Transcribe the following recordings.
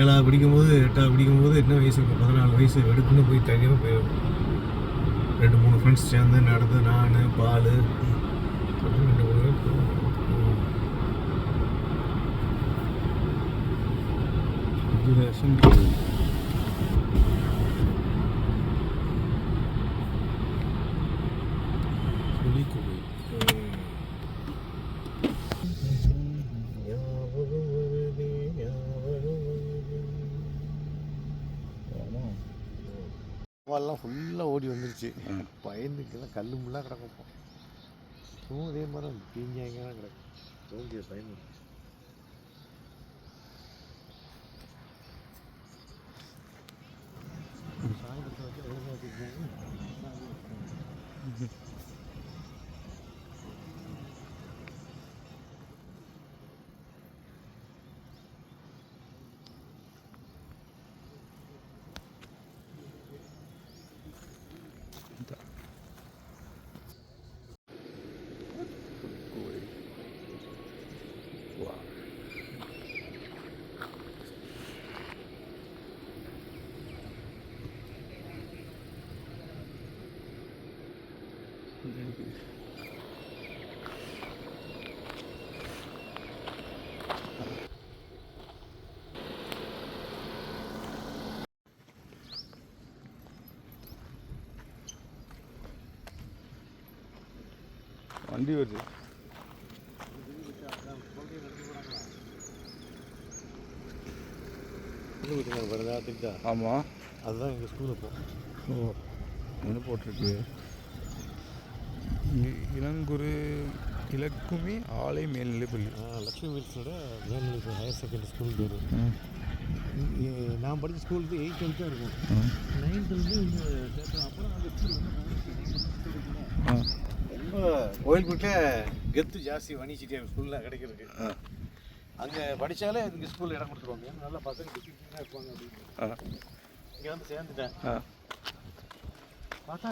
7ஆவது படிக்கும்போது 8ஆவது படிக்கும்போது என்ன வயசு இருக்கும், 14 வயசு எடுக்குன்னு போய் தனியாக போய் 2-3 ஃப்ரெண்ட்ஸ் சேர்ந்து நடந்து நான் பால் 2-3 பேர் எல்லாம் ஃபுல்லாக ஓடி வந்துருச்சு. பயந்துக்கெல்லாம் கல் முள்ளாக கிடக்கும். சும்மா அதே மாதிரி தீஞ்சாங்கலாம் கிடக்கும். தோண்டிய பயன் சாயந்தரத்தை வச்சு எழுத வச்சுருக்காங்க. வண்டி வருது. ஆமாம், அதுதான் எங்கள் ஸ்கூலில் போ. ஓ, என்ன போட்டிருக்கு? இளங்குரு இலக்குமி ஆலை மேல்நிலைப்பள்ளி. லக்ஷ்மி மில்ஸோட மேல்நிலை ஹையர் செகண்டரி ஸ்கூல் பேர். நான் படித்த ஸ்கூலுக்கு 8th தான் இருக்கும். 9th இங்கே சேர்த்தோம். அப்புறம் அந்த ஸ்கூல் ரொம்ப கோயில்பட்டில் கெத்து ஜாஸ்தி வணிச்சிட்டே ஸ்கூலில் கிடைக்கிறதுக்கு. அங்கே படித்தாலே இங்கே ஸ்கூலில் இடம் கொடுத்துருவாங்க. நல்லா பசங்க டிசிப்ளினாக இருப்பாங்க அப்படின்னு இங்கே வந்து சேர்ந்துட்டேன். பார்த்தா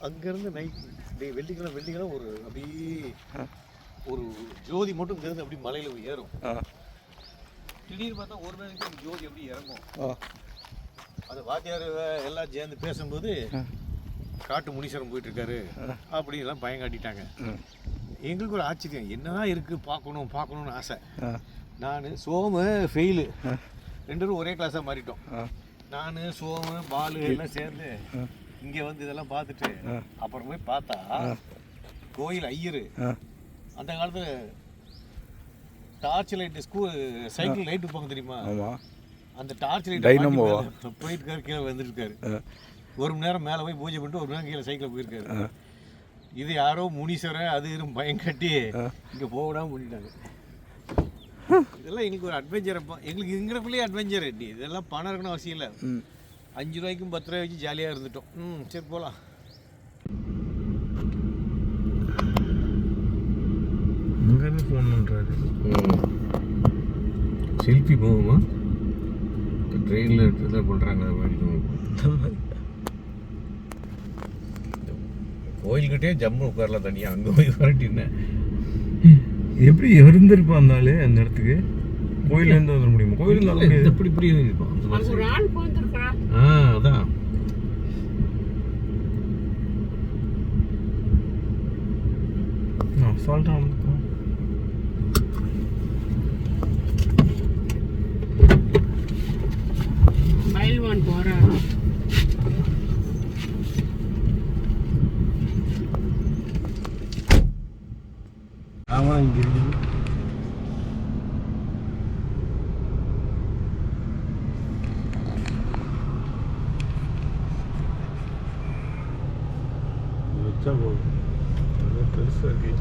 அங்கேருந்து நைட் வெள்ளிக்கிழமை ஒரு அப்படியே ஒரு ஜோதி மட்டும் இங்கேருந்து அப்படி மலையில் ஏறும். திடீர்னு பார்த்தா ஒரு நாளைக்கு ஜோதி எப்படி இறங்கும். அது வாத்தியார் எல்லாம் சேர்ந்து பேசும்போது காட்டு முனீஸ்வரம் போயிட்டுருக்காரு அப்படிலாம் பயம் காட்டிட்டாங்க. எங்களுக்கு ஒரு ஆச்சரியம், என்னதான் இருக்குது பார்க்கணுன்னு ஆசை. நான் சோமு ஃபெயிலு 2 பேரும் ஒரே கிளாஸாக மாறிட்டோம். நான் சோமு பாலு எல்லாம் சேர்ந்து இங்கே வந்து இதெல்லாம் பார்த்துட்டு அப்புறம் போய் பார்த்தா கோயில் ஐயரு அந்த காலத்தில் டார்ச் லைட்டு சைக்கிள் லைட் வைப்பாங்க தெரியுமா? அந்த டார்ச் லைட் போயிட்டுருக்காரு, கீழே வந்துட்டுருக்காரு. 1 மணி நேரம் மேலே போய் பூஜை பண்ணிட்டு 1 மணி நேரம் கீழே சைக்கிளில் போயிருக்காரு. இது யாரோ முனீஸ்வரன் அது பயம் கட்டி இங்கே போகடாமல் பண்ணிட்டாங்க. இதெல்லாம் எங்களுக்கு ஒரு அட்வென்ச்சர். அப்போ எங்களுக்கு இங்கிறக்குள்ளேயே அட்வென்ச்சர். இதெல்லாம் பணம் இருக்கணும் அவசியம் இல்லை. 5 ரூபாய்க்கும் 10 ரூபாய் வச்சு ஜாலியாக இருந்துட்டோம். சரி போகலாம். அங்கேருந்து ஃபோன் பண்ணுறாரு. செல்ஃபி போகுமா? இப்போ ட்ரெயினில் எடுத்து பண்ணுறாங்க. கோயில்கிட்டே ஜம்மு உட்காரலாம் தனியாக. அங்கே போய் வரட்டின்னு எப்படி இருந்திருப்பாந்தாலே அந்த இடத்துக்கு கோயிலேருந்து வந்துட முடியுமா? கோயில் இப்படி இருப்பான். அதான் அசால்ட்டாக வந்துருக்கோம். பயில்வான் போகிறான். ஆமாம், இங்கே இருக்குது. வச்சா போதும், பெருசாக இருக்கு.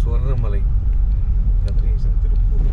சுவர்ணமலை கதிரேசன் திருப்பூர்.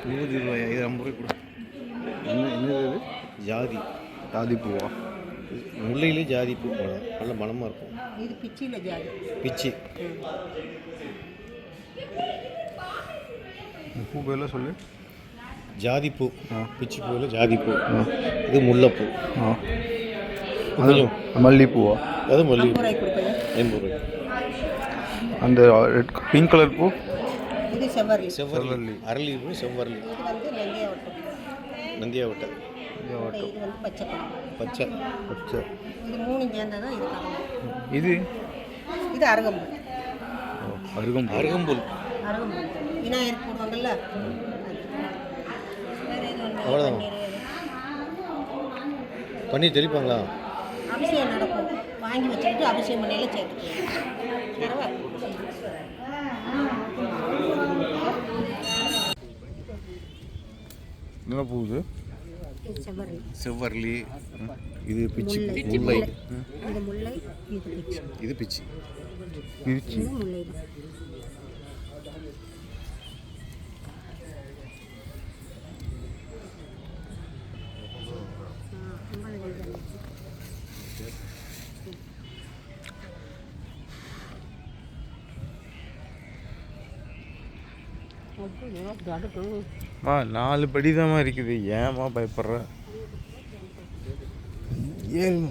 ₹100 இது 50 கொடு. என்னது ஜாதி ஜாதி பூவா? முல்லையிலே ஜாதி பூ போடும், நல்ல மனமாக இருக்கும். இது பிச்சியில் ஜாதி. பிச்சி பூ பேர்லாம் சொல்லு. ஜாதி பூ. பிச்சி பூவில் ஜாதி பூ. இது முல்லைப்பூ. அது மல்லிகைப்பூவா? அது மல்லிகைப்பூ. 50 ரூபாய். 50 ரூபாய். அந்த ரெட் பிங்க் கலர் பூ? இது செவ்வரளி. செவ்வரளி. அரளி பூ, செவ்வரளி. இது வந்து நந்தியாவட்டம். நந்தியாவட்டை. இது வந்து பச்சை பழம். பச்சை. பச்சை. இது 3 சேர்ந்தது தான் இது கலந்து. இது அருகம்புல். அருகம்புல். அருகம்புல். அருகம்புல் விநாயகர் போடுவாங்கல்ல. அவ்வளோதான். பன்னீர் தெளிப்பாங்களா? அபிஷேகம் நடக்கும். வாங்கி வச்சுக்கிட்டு அபிஷேகம் பண்ணையில் சேர்த்துக்கலாம். என்ன பூ இது? செவ்வரளி. செவ்வரளி. இது பிச்சி. முல்லை. முல்லை. இது முல்லை. இது பிச்சி. இது பிச்சி. பிரிச்சி. இது முல்லை தான். மா 4 படி தான் இருக்குது, ஏமா பயப்படுற? 7.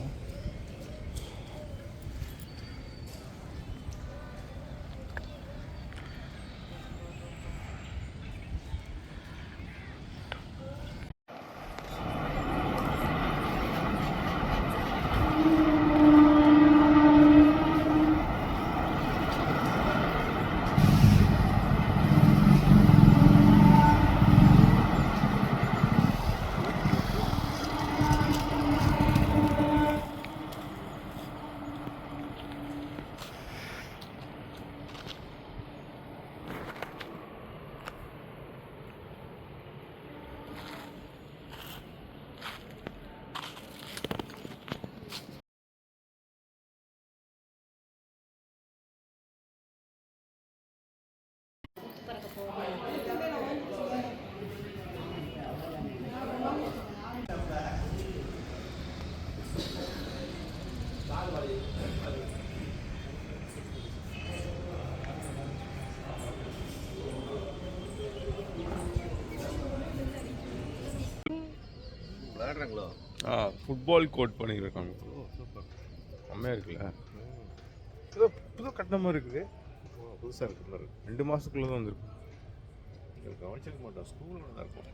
விளையாடுறாங்களோ? ஃபுட்பால் கோட் பண்ணியிருக்காங்க. செம்மையாக இருக்குல்ல? புது கட்டின மாதிரி இருக்குது. புதுசாக இருக்கு மாதிரி. 2 மாதத்துக்குள்ளே தான் வந்துருக்கு. கவனிச்சிருக்க மாட்டோம். ஸ்கூலில் தான் இருக்கும்.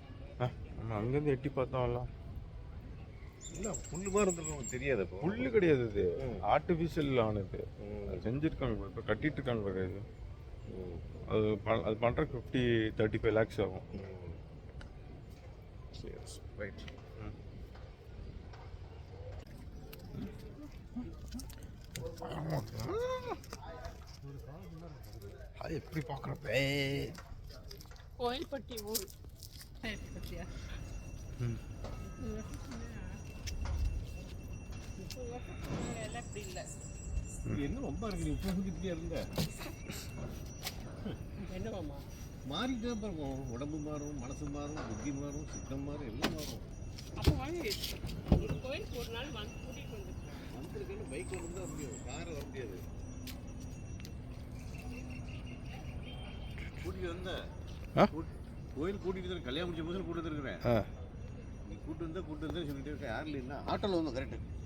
நம்ம அங்கேருந்து எட்டி பார்த்தோம்லாம். இல்லை புல்லு மாதிரி இருந்துருக்கும், தெரியாது. இப்போ புல்லு கிடையாது, இது ஆர்டிஃபிஷியல் ஆனது. செஞ்சுருக்காங்க, இப்போ கட்டிட்டு இருக்காங்க பாரு. இது அது பண்ணுறதுக்கு 50-35 lakhs ஆகும். ரைட். அது எப்படி பார்க்குறப்ப கோயில்பட்டி ஊர். என்ன ரொம்ப இருக்கு, நீ இப்போ இப்படியா இருந்த என்னவாம்மா மாறிட்டே இருக்கும். உடம்பு மாறும், மனசு மாறும், புத்தி மாறும், சித்தம் மாறும், எல்லாம் மாறும். அப்போ வாங்கி ஒரு கோயிலுக்கு ஒரு நாள் வந்து கூட்டிகிட்டு வந்துருக்கேன். வந்துருக்கேன்னு பைக் கொண்டு தான் வர முடியும், கார் வர முடியாது. கூட்டிகிட்டு வந்தேன். கோயில் கூட்டிகிட்டு தான் கல்யாணம் முடிச்ச போது கூட்டிட்டு இருக்கிறேன். நீ கூட்டு வந்தேன்னு சொல்லிட்டு இருக்க. யாரும் இல்லைன்னா ஆட்டோவில் வந்து கரெக்டு